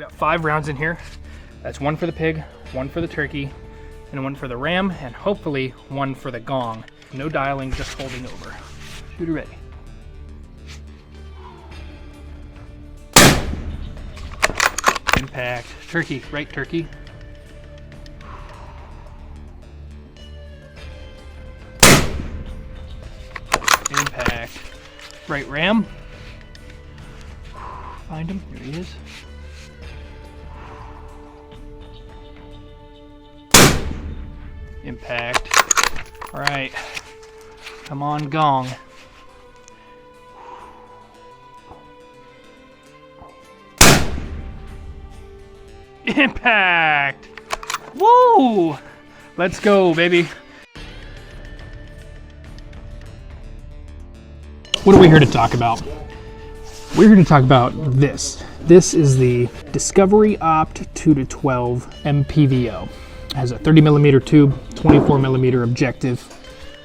We got 5 rounds in here. That's 1 for the pig, 1 for the turkey, and 1 for the ram, and hopefully 1 for the gong. No dialing, just holding over. Shooter ready. Impact. Turkey, right turkey. Impact. Right ram. Find him, there he is. Impact. All right, come on gong. Impact! Woo! Let's go, baby. What are we here to talk about? We're here to talk about this. This is the DiscoveryOpt 2-12 MPVO. It has a 30mm tube, 24mm objective,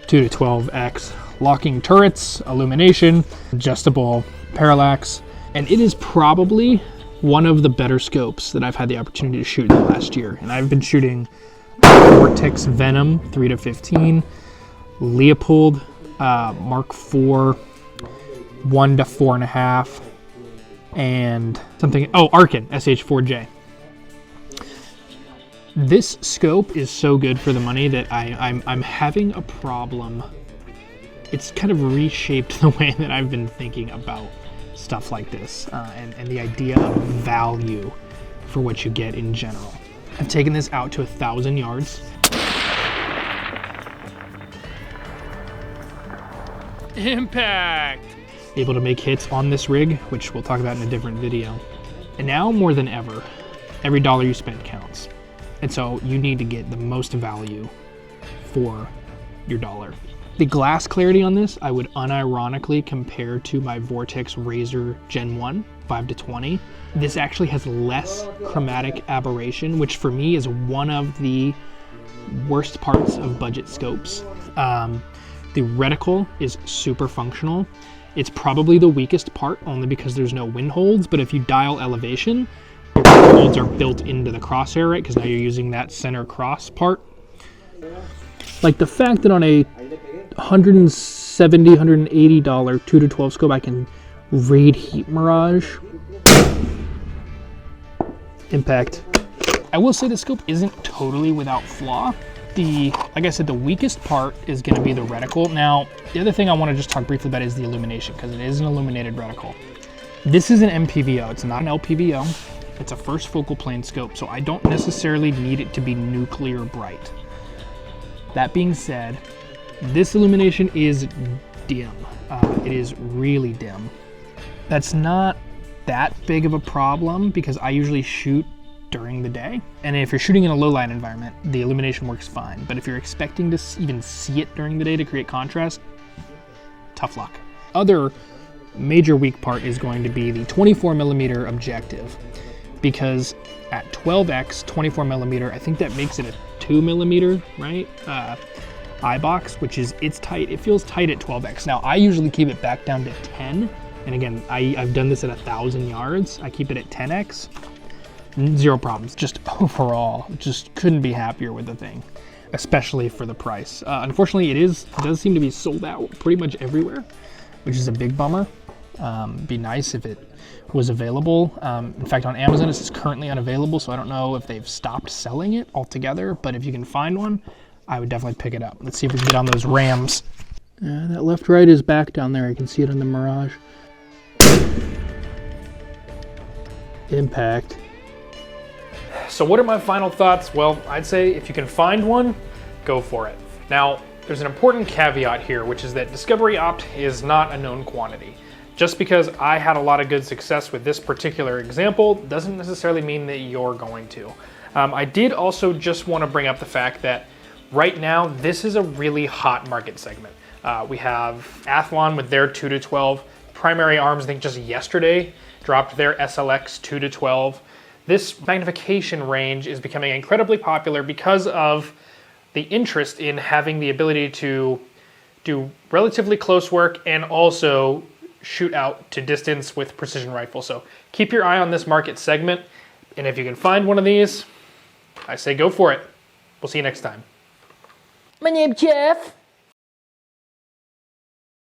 2-12x locking turrets, illumination, adjustable parallax, and it is probably one of the better scopes that I've had the opportunity to shoot in the last year. And I've been shooting Vortex Venom 3-15, Leopold Mark IV 1-4.5, and something, Arkin SH4J. This scope is so good for the money that I'm having a problem. It's kind of reshaped the way that I've been thinking about stuff like this and the idea of value for what you get in general. I've taken this out to 1,000 yards. Impact! Able to make hits on this rig, which we'll talk about in a different video. And now more than ever, every dollar you spend counts. And so you need to get the most value for your dollar. The glass clarity on this, I would unironically compare to my Vortex Razor Gen 1 5-20. This actually has less chromatic aberration, which for me is one of the worst parts of budget scopes. The reticle is super functional. It's probably the weakest part only because there's no wind holds, but if you dial elevation, your wind holds are built into the crosshair, right? Because now you're using that center cross part. Like the fact that on a $170, $180 2-12 scope, I can read heat mirage. Impact. I will say the scope isn't totally without flaw. Like I said, the weakest part is going to be the reticle. Now, the other thing I want to just talk briefly about is the illumination, because it is an illuminated reticle. This is an MPVO. It's not an LPVO. It's a first focal plane scope, so I don't necessarily need it to be nuclear bright. That being said, this illumination is dim. It is really dim. That's not that big of a problem because I usually shoot during the day. And if you're shooting in a low light environment, the illumination works fine. But if you're expecting to even see it during the day to create contrast, tough luck. Other major weak part is going to be the 24mm objective, because at 12x 24mm, I think that makes it a 2mm, right? Eye box, which is, it's tight. It feels tight at 12x. Now I usually keep it back down to 10. And again, I've done this at 1,000 yards. I keep it at 10x. 0 problems. Just overall, just couldn't be happier with the thing, especially for the price. Unfortunately, it does seem to be sold out pretty much everywhere, which is a big bummer. Be nice if it was available. In fact, on Amazon, it's currently unavailable, so I don't know if they've stopped selling it altogether, but if you can find one, I would definitely pick it up. Let's see if we can get on those rams. That left-right is back down there. I can see it on the Mirage. Impact. So what are my final thoughts? Well, I'd say if you can find one, go for it. Now, there's an important caveat here, which is that DiscoveryOpt is not a known quantity. Just because I had a lot of good success with this particular example doesn't necessarily mean that you're going to. I did also just want to bring up the fact that right now, this is a really hot market segment. We have Athlon with their 2-12. Primary Arms, I think just yesterday, dropped their SLX 2-12. This magnification range is becoming incredibly popular because of the interest in having the ability to do relatively close work and also shoot out to distance with precision rifle. So keep your eye on this market segment. And if you can find one of these, I say go for it. We'll see you next time. My name's Jeff.